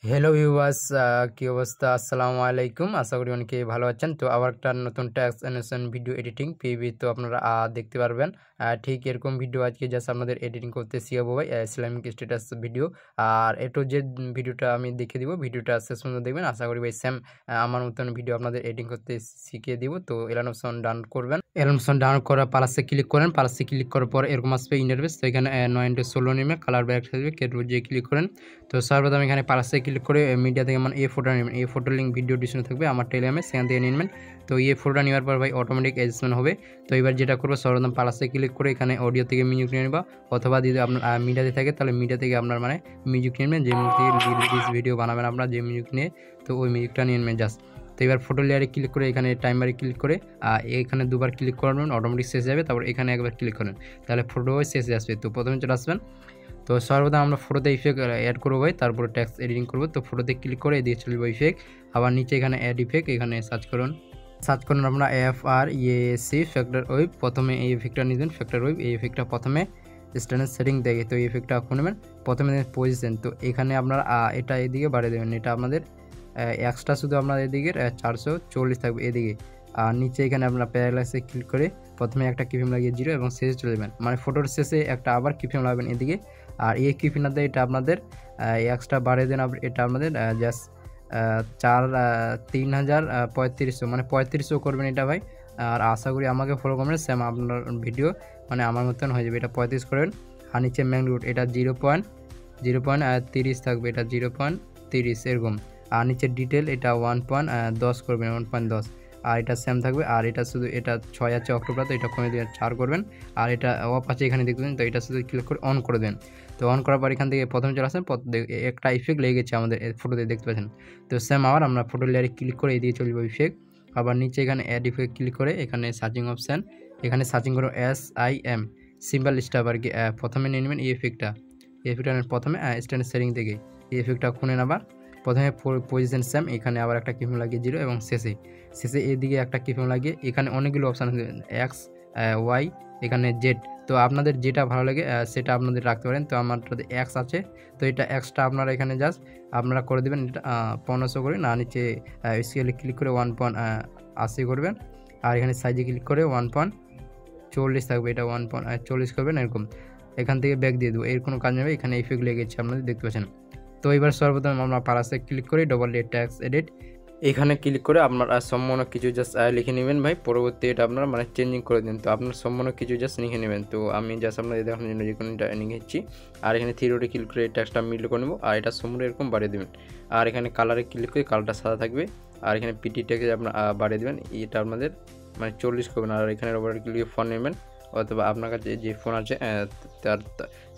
Hello viewers, কি অবস্থা? আসসালামু আলাইকুম। আশা করি অনেকে ভালো আছেন। তো আবার একটা নতুন tax animation video editing PB তো আপনারা দেখতে পারবেন। ঠিক এরকম ভিডিও আজকে জাস্ট আপনাদের এডিটিং করতে শিখাবো ভাই, ইসলামিক স্ট্যাটাস ভিডিও। আর এটো যে ভিডিওটা আমি দেখিয়ে দিব, ভিডিওটা শেষ পর্যন্ত দেখবেন। আশা করি ভাই সেম আমার মতন ভিডিও আপনাদের এডিটিং করতে শিখিয়ে দিব। তো এলান অপশন ডাউনলোড করবেন। এলান অপশন ডাউনলোড করার প্লাসে ক্লিক করেন। প্লাসে ক্লিক করার পর এরকম আসবে ইন্টারফেস। তো এখানে 9:16 নেমে কালার ব্যাক থাকবে, কেটে যে ক্লিক করেন। তো সর্বপ্রথম এখানে প্লাসে ক্লিক করে মিডিয়া থেকে মানে এই ফটোটা নেবেন। এই ফটোর লিঙ্ক ভিডিও ডিসক্রিপশনে থাকবে আমার টেলিগ্রামে, সেখান থেকে নিয়ে নেবেন। তো এই ফটোটা নেওয়ার পর ভাই অটোমেটিক অ্যাডজাস্টমেন্ট হবে। তো এবার যেটা করবো, সর্বপ্রথম প্লাসে ক্লিক করে এখানে অডিও থেকে মিউজিক নিয়ে নেবা, অথবা যদি আপনার মিডিয়াতে থাকে তাহলে মিডিয়া থেকে আপনার মানে মিউজিক নিয়ে নেবেন, যে মিউজিক থেকে ভিডিও বানাবেন আপনার যে মিউজিক নিয়ে, তো ওই মিউজিকটা নিয়ে নেবেন জাস্ট। তো এবার ফটো লেয়ারে ক্লিক করে এখানে টাইমারে ক্লিক করে এখানে দুবার ক্লিক করবেন, অটোমেটিক শেষ যাবে। তারপর এখানে একবার ক্লিক করেন, তাহলে ফটো শেষে আসবে। তো প্রথমে চলে আসবেন। তো সর্বদা আমরা ফটোতে ইফেক্ট অ্যাড করবো ভাই, তারপরে ট্যাক্স এডিটিং করবো। তো ফটোতে ক্লিক করে দিয়ে চলবে ইফেক্ট। আবার নিচে এখানে অ্যাড ইফেক্ট, এখানে সার্চ করুন আমরা FREAC ফ্যাক্টর ওয়েভ। প্রথমে এই ইফেক্টটা নিবেন, ফ্যাক্টর ওয়েভ। এই ইফেক্টটা প্রথমে স্ট্যান্ডার্ড সেটিং দেখে, তো এই ইফেক্টটা খুলবেন। প্রথমে পজিশন, তো এখানে আপনারা এটা এদিকে বাড়িয়ে দেবেন। এটা আপনাদের এক্সট্রা শুধু আপনার এদিকে 440 থাকবে এদিকে। আর নিচে এখানে আপনার প্যারাগ্লাসে ক্লিক করে প্রথমে একটা কিফ্রেম লাগিয়ে 0 এবং শেষে চলে যাবেন, মানে ফটোর শেষে একটা আবার কিফ্রেম লাগাবেন এদিকে। আর এই কিফ্রেমটাতে এটা আপনাদের এক্সট্রা বাড়িয়ে দেন। এটা আপনাদের জাস্ট 3,3500 মানে 3500 করবেন এটা ভাই। আর আশা করি আমাকে ফলো করবেন, সেম আপনার ভিডিও মানে আমার মতন হয়ে যাবে। এটা 35 করবেন। আর নিচে ম্যাগনিটিউড এটা 0.30 থাকবে, এটা 0.30 এরকম। আর নিচে ডিটেল এটা 1.10 করবেন, 1.10। আর এটা সেম থাকবে। আর এটা শুধু এটা 6 আছে অক্টোবর, তো এটা কমে দিয়ে 4 করবেন। আর এটা অফ আছে এখানে দেখবেন, তো এটা শুধু ক্লিক করে অন করে দেন। তো অন করার পর এখান থেকে প্রথমে চলে আসেন, একটা ইফেক্ট লেগে গেছে আমাদের ফটোতে দেখতে পাচ্ছেন। তো সেম আবার আমরা ফটো লেয়ারে ক্লিক করে দিয়ে চলবে ইফেক্ট। আবার নিচে এখানে অ্যাড ইফেক্ট ক্লিক করে এখানে সার্চিং অপশান, এখানে সার্চিং করো SIM সিম্বল স্টাফ আর কি। প্রথমে নিয়ে নেবেন এই ইফেক্টটা। এই ইফেক্টটা প্রথমে স্ট্যান্ডার্ড সেটিং থেকে এই ইফেক্টটা খুঁজে আবার প্রথমে পজিশন সেম, এখানে আবার একটা কিফ্রেম লাগিয়ে 0 এবং শেষে এদিকে একটা কিফ্রেম লাগিয়ে এখানে অনেকগুলো অপশান আছে, X Y এখানে Z। তো আপনাদের যেটা ভালো লাগে সেটা আপনাদের রাখতে পারেন। তো আমারটাতে X আছে, তো এটা Xটা আপনারা এখানে জাস্ট আপনারা করে দেবেন। এটা 1500 করে না, নিচে স্কেলে ক্লিক করে 1.80 করবেন। আর এখানে সাইজে ক্লিক করে 1.40 থাকবে, এটা 1.40 করবেন এরকম। এখান থেকে ব্যাক দিয়ে দেবো, এর কোনো কাজ নেবে। এখানে ইফেক্ট লেগেছে আপনাদের দেখতে পাচ্ছেন। তো এবার সর্বপ্রথম আমরা প্লাসে ক্লিক করে ডবল ট্যাক্স এডিট, এখানে ক্লিক করে আপনার সম্পূর্ণ কিছু জাস্ট লিখে নেবেন ভাই। পরবর্তী এটা আপনার মানে চেঞ্জিং করে দিন। তো আপনার সম্পূর্ণ কিছু জাস্ট লিখে নেবেন। তো আমি জাস্ট আপনাদের দেখানোর জন্য যে কোনোটা লিখেছি। আর এখানে থ্রি ক্লিক করে এই ট্যাক্সটা মিল করে নেবো, আর এটা সম্পূর্ণ এরকম বাড়িয়ে দেবেন। আর এখানে কালারে ক্লিক করে কালারটা সাদা থাকবে। আর এখানে পিটি ট্যাক্সে আপনার বাড়িয়ে দেবেন, এটা আপনাদের মানে 40 করবেন। আর এখানে ওপরে ক্লিক ফোন নেবেন, অথবা আপনার কাছে যে ফোন আছে তার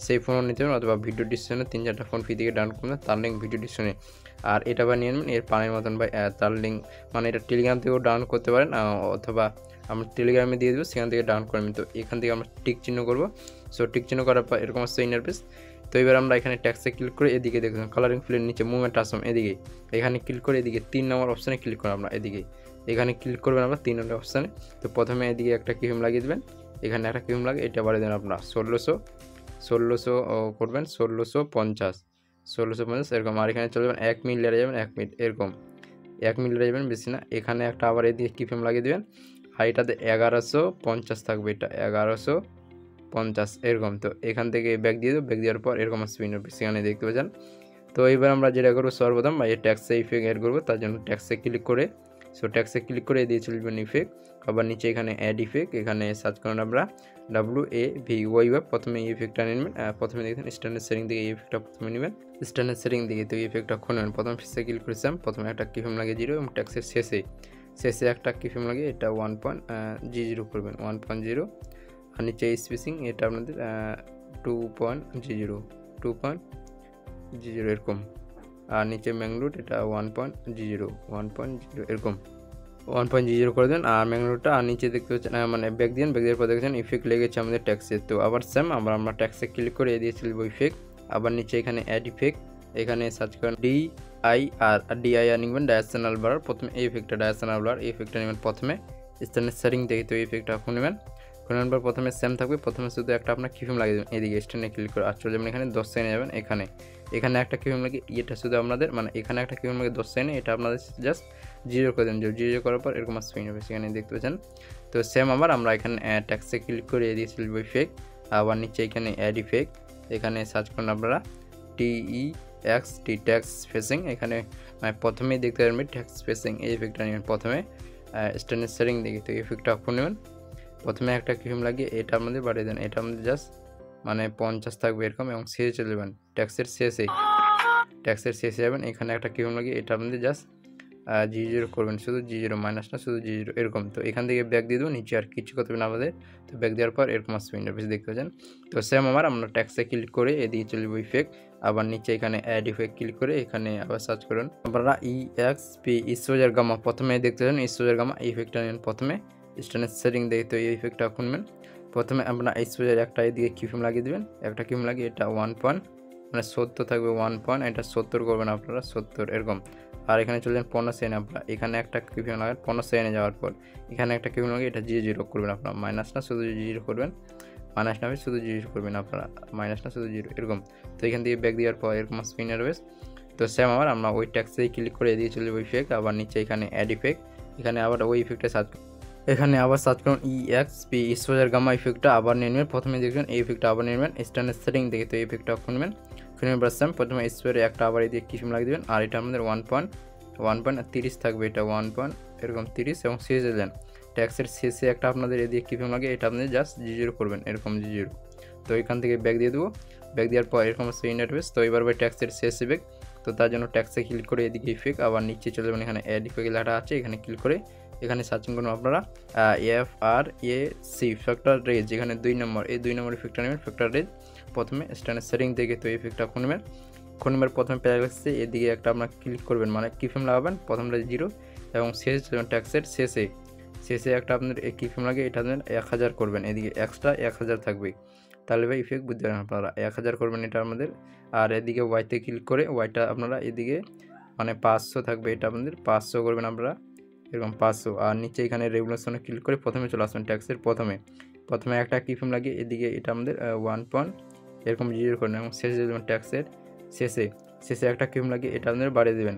সেই ফোনও নিতে পারেন, অথবা ভিডিও ডিসক্রিপশনে 3-4টা ফোন ফ্রি থেকে ডাউনলোড করবেন, তার লিঙ্ক ভিডিও ডিসক্রিপশনে। আর এটা বা নিয়ে নেবেন এর পানির মতন ভাই, তার লিঙ্ক মানে এটা টেলিগ্রাম থেকেও ডাউনলোড করতে পারেন, অথবা আমরা টেলিগ্রামে দিয়ে দেবো, সেখান থেকে ডাউনলোড করবেন। তো এখান থেকে আমরা টিক চিহ্ন করবো। সো টিক চিহ্ন করার পর এরকম আসছে ইন্টারফেস। তো এবার আমরা এখানে ট্যাক্সে ক্লিক করে এদিকে দেখুন কালারিং ফিলের নিচে মুভমেন্ট আসম এদিকে, এখানে ক্লিক করে এদিকে 3 নম্বর অপশানে ক্লিক করবো আমরা এদিকে। এখানে ক্লিক করবেন আমরা 3 নম্বর অপশানে। তো প্রথমে এদিকে একটা কিফ্রেম লাগিয়ে দেবেন, এখানে একটা কিফ্রেম লাগে, এটা বাড়িয়ে দেবেন আপনার 1600 করবেন, 1650 এরকম। আর এখানে চলে যাবেন 1 মিনিট লেগে যাবেন, 1 মিনিট এরকম, 1 মিনিট লেগে যাবেন, বেশি না। এখানে একটা আবার এদিকে কিফ্রেম লাগিয়ে দেবেন, আর এটাতে 1150 থাকবে, এটা 1150 এরকম। তো এখান থেকে ব্যাক দিয়ে দেবো, ব্যাক দেওয়ার পর এরকম আসবে সেখানে দেখতে পাচ্ছেন। তো এবার আমরা যেটা করবো সর্বপ্রথম এই ট্যাক্সে ইফেক্ট অ্যাড করবো, তার জন্য ট্যাক্সে ক্লিক করে ট্যাক্সে ক্লিক করে দিয়ে চলবেন ইফেক্ট। আবার নিচে এখানে অ্যাড ইফেক্ট, এখানে সার্চ করুন আমরা WAVY। প্রথমে এই ইফেক্টটা নেবেন। প্রথমে দেখবেন স্ট্যান্ডার্ড সেটিং থেকে এই ইফেক্টটা প্রথমে নেবেন, স্ট্যান্ডার্ড সেটিং দিকে। তো এই ইফেক্টটা খুলবেন, প্রথমে ফেসে ক্লিক করেছিলাম, প্রথমে একটা কিফ্রেম লাগিয়ে 0 এবং ট্যাক্সের শেষে একটা কিফ্রেম লাগিয়ে এটা 1.00 করবেন, 1.0। আর নিচে স্পেসিং এটা আপনাদের 2.00 এরকম। আর নিচে ম্যাগনিটিউড এটা 1.0 এরকম, 1.0 করে দেন। আর ম্যাগনিটিউডটা আর নিচে দেখতে পাচ্ছেন মানে ব্যাক দিন, ব্যাক দেওয়ার পর দেখছেন ইফেক্ট লেগেছে আমাদের ট্যাক্সে। তো আবার সেম আমরা ট্যাক্সে ক্লিক করে দিয়ে চলবো ইফেক্ট। আবার নিচে এখানে অ্যাড ইফেক্ট, এখানে সার্চ করেন DIR নিবেন, ডায়ারেকশনাল ব্লার। প্রথমে এই ইফেক্টটা ডায়ারেকশনাল ব্লার, এই ইফেক্টটা নেবেন প্রথমে স্ট্যান্ডার্ড সেটিং থেকে। তো এই ইফেক্টটা নেবেন, খুলবেন পর প্রথমে সেম থাকবে, প্রথমে শুধু একটা আপনার কিফ্রেম লাগিয়ে দেবেন এদিকে স্ট্যান্ডে ক্লিক করে। আর চলে যাবেন এখানে 10 সেকেন্ড যাবেন, এখানে এখানে একটা কিউএম লাগে, এটা শুধু আপনাদের মানে এখানে একটা কিউএম লাগে 10 সেকেন্ড, এটা আপনাদের জাস্ট 0 করে দেন। 0 করার পর এরকম স্পিন হবে, সেখানে দেখতে পাচ্ছেন। তো সেম আবার আমরা এখানে ট্যাক্সে ক্লিক করে দিয়েছি ইফেক্ট, আবার নিচে এখানে অ্যাড ইফেক্ট, এখানে সার্চ করুন আপনারা TEXT ট্যাক্স ফেসিং, এখানে প্রথমেই দেখতে পারবেন ট্যাক্স ফেসিং এই ইফেক্টটা নেবেন প্রথমে। স্ট্যান্ডার্ড সেটিং দেখি তো ইফেক্টটা অফ করে নেবেন। প্রথমে একটা কিউএম লাগিয়ে এটা আমাদের বাড়িয়ে দেন, এটা আমাদের জাস্ট মানে 50 থাকবে এরকম, এবং শেষে চলে যাবেন ট্যাক্সের শেষে যাবেন। এখানে একটা কিউএম লাগিয়ে এটা আমাদের জাস্ট G0 করবেন, শুধু G0 মাইনাস না, শুধু G0 এরকম। তো এখান থেকে ব্যাক দিয়ে দেবো, নিচে আর কিছু করতে হবে না আমাদের। তো ব্যাক দেওয়ার পর এরকম আসবে ইন্টারফেস দেখতে পাচ্ছেন। তো সেম আমরা ট্যাক্সে ক্লিক করে এদিকে চলে যাবো ইফেক্ট, আবার নিচে এখানে অ্যাড ইফেক্ট ক্লিক করে এখানে আবার সার্চ করুন আপনারা EXP ইসোজার গামা, প্রথমে দেখতে পাচ্ছেন ইসোজার গামা ইফেক্টটা নেন প্রথমে। স্ট্যান্ডার্ড সেটিং দেখে তো এই ইফেক্টটা খুলবেন। প্রথমে আপনারা ইসোজার একটা এদিকে কিউএম লাগিয়ে দেবেন, একটা কিউএম লাগিয়ে এটা 1 পয়েন্ট মানে 70 থাকবে 1 পয়েন্ট, এটা 70 করবেন আপনারা 70 এরকম। আর এখানে চলে যান 15 সেকেন্ড, আপনারা এখানে একটা কিউএম লাগান 15 সেকেন্ডে যাওয়ার পর এখানে একটা কিউএম লাগিয়ে এটা G0 করবেন আপনারা, মাইনাস না শুধু G0 করবেন, মাইনাস না শুধু G0 করবেন আপনারা, মাইনাস না শুধু 0 এরকম। তো এখান থেকে ব্যাক দেওয়ার পর এরকম স্পিনার বেস। তো সেম আমরা ওই ট্যাক্সেই ক্লিক করে দিয়ে চলে যাবো ইফেক্ট, আবার নিচে এখানে অ্যাড ইফেক্ট, এখানে আবার ওই ইফেক্টে সার্চ, এখানে আবার সার্চ করুন EXP ইসোজার গামা ইফেক্টটা আবার নিয়ে নেবেন। প্রথমে দেখবেন এই ইফেক্টটা আবার নিয়ে নেবেন, স্ট্যান্ডার্ড সেটিং দেখে তো এই ইফেক্টটা খুলবেন। খুলে বাসলাম প্রথমে স্পেয়ারে একটা আবার এদিকে কিউএম লাগিয়ে দেবেন, আর এটা আমাদের 1.30 থাকবে, এটা 1. এরকম 30 এবং শেষে দেন ট্যাক্সের শেষে একটা আপনাদের এদিকে কিউএম লাগে, এটা আপনাদের জাস্ট G0 করবেন এরকম G0। তো এখান থেকে ব্যাক দিয়ে দেবো, ব্যাক দেওয়ার পর এরকম আসবে ইন্টারফেস। তো এবার ট্যাক্সের শেষ ইফেক্ট, তো তার জন্য ট্যাক্সে ক্লিক করে এদিকে ইফেক্ট, আবার নিচে চলে যাবেন এখানে অ্যাড ইফেক্ট লেখা আছে, এখানে ক্লিক করে এখানে সার্চিং করুন আপনারা FRAC ফ্যাক্টর রেজ, এখানে 2 নম্বর, এই 2 নম্বর ইফেক্টটা নেবেন ফ্যাক্টর রেজ। প্রথমে স্ট্যান্ডার্ড সেটিং থেকে তো ইফেক্টটা খুলবেন, খুলবার প্রথমে প্যারাগ্রাফে এদিকে একটা আপনারা ক্লিক করবেন, মানে কিউএম লাগাবেন প্রথমটা 0 এবং ট্যাক্সের শেষে একটা আপনার কিউএম লাগে, এটা আপনার 1000 করবেন, এদিকে এক্সট্রা 1000 থাকবে, তাহলে ভাই ইফেক্ট বুঝতে পারেন আপনারা 1000 করবেন এটা আমাদের। আর এদিকে ওয়াইতে ক্লিক করে ওয়াইটা আপনারা এদিকে মানে 500 থাকবে, এটা আপনাদের 500 করবেন আপনারা এরকম 500। আর নিচে এখানে রেগুলেশনে ক্লিক করে প্রথমে চলে আসবেন ট্যাক্সের প্রথমে একটা কিউএম লাগিয়ে এদিকে এটা আমাদের 1. এরকম 0 করবেন, এবং শেষে দেবেন ট্যাক্সের শেষে একটা কিউএম লাগিয়ে এটা আপনাদের বাড়িয়ে দেবেন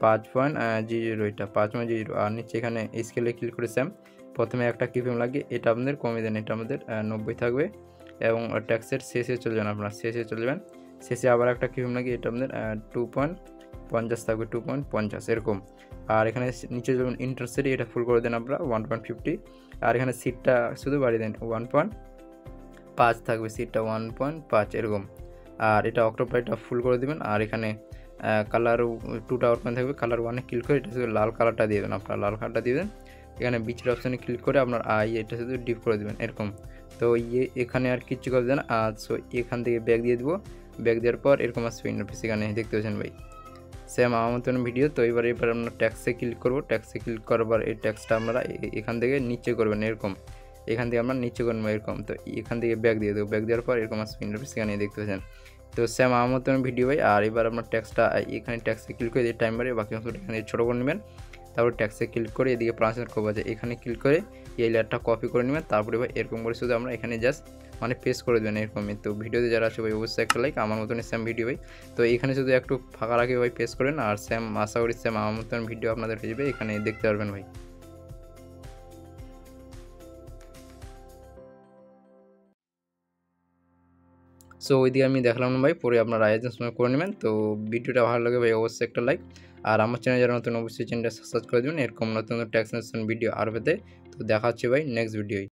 5.00, এটা 5.00। আর নিচে এখানে স্কেলে ক্লিক করে স্যাম প্রথমে একটা কিউএম লাগিয়ে এটা আপনাদের কমিয়ে দেন, এটা আমাদের 90 থাকবে, এবং ট্যাক্সের শেষে চলে যান আপনারা, শেষে আবার একটা কিউএম লাগিয়ে এটা আপনাদের 2.50 থাকবে, 2.50 এরকম। আর এখানে নিচে যখন ইন্টারসেট এটা ফুল করে দেন আপনারা 1.50, আর এখানে সিটটা শুধু বাড়িয়ে দেন 1.5 থাকবে, সিটটা 1.5 এরকম। আর এটা অক্টোপাইটা ফুল করে দেবেন। আর এখানে কালার 2টা আউটলাইন থাকবে, কালার 1-এ ক্লিক করে এটা শুধু লাল কালারটা দিয়ে দেবেন আপনারা, লাল কালারটা দিয়ে দেন। এখানে বিচের অপশানে ক্লিক করে আপনার এটা শুধু ডিপ করে দেবেন এরকম। তো এখানে আর কিচ্ছু করবে না। আর সো এখান থেকে ব্যাক দিয়ে দেবো, ব্যাক দেওয়ার পর এরকম আসবে ইন্টারফেস, এখানে দেখতে পাচ্ছেন ভাই সেম আমার মতন ভিডিও। তো এবার আমরা ট্যাক্সে ক্লিক করবো, ট্যাক্সে ক্লিক করবার এই ট্যাক্সটা আমরা এখান থেকে নিচে করবেন এরকম, এখান থেকে আমরা নিচে করবো এরকম। তো এখান থেকে ব্যাক দিয়ে দেবো, ব্যাক দেওয়ার পর এরকম আসবে ইন্টারফেস, এখানে দেখতে পাচ্ছেন। তো সেম আমার মতন ভিডিও ভাই। আর এবার আপনার ট্যাক্সটা এখানে ট্যাক্সে ক্লিক করে টাইম বাড়ে, বাকি অংশটা এখানে ছোটো করে নেবেন। তারপর ট্যাক্সে ক্লিক করে এদিকে ট্রান্সলেট করবো আছে, এখানে ক্লিক করে এই লেয়ারটা কপি করে নেবেন। তারপরে ভাই এরকম করে শুধু আমরা এখানে জাস্ট মানে পেস্ট করে দেবেন এরকমই। তো ভিডিওতে যারা আছে ভাই অবশ্যই একটা লাইক, আমার মতন সেম ভিডিও ভাই। তো এখানে শুধু একটু ফাঁকা রাখে ভাই পেস্ট করেন, আর সেম আশা করি সেম আমার মতন ভিডিও আপনাদের হয়ে যাবে, এখানে দেখতে পারবেন ভাই। সো ওইদিকে আমি দেখলাম না ভাই, পরে আপনারা আয়োজন করে নেবেন। তো ভিডিওটা ভালো লাগে ভাই অবশ্যই একটা লাইক, আর আমার চ্যানেল যারা নতুন অবশ্যই চ্যানেলটা সাবস্ক্রাইব করে দেবেন এরকম নতুন ট্যাক্স ভিডিও আর পেতে। তো দেখা হচ্ছে ভাই নেক্সট ভিডিওয়।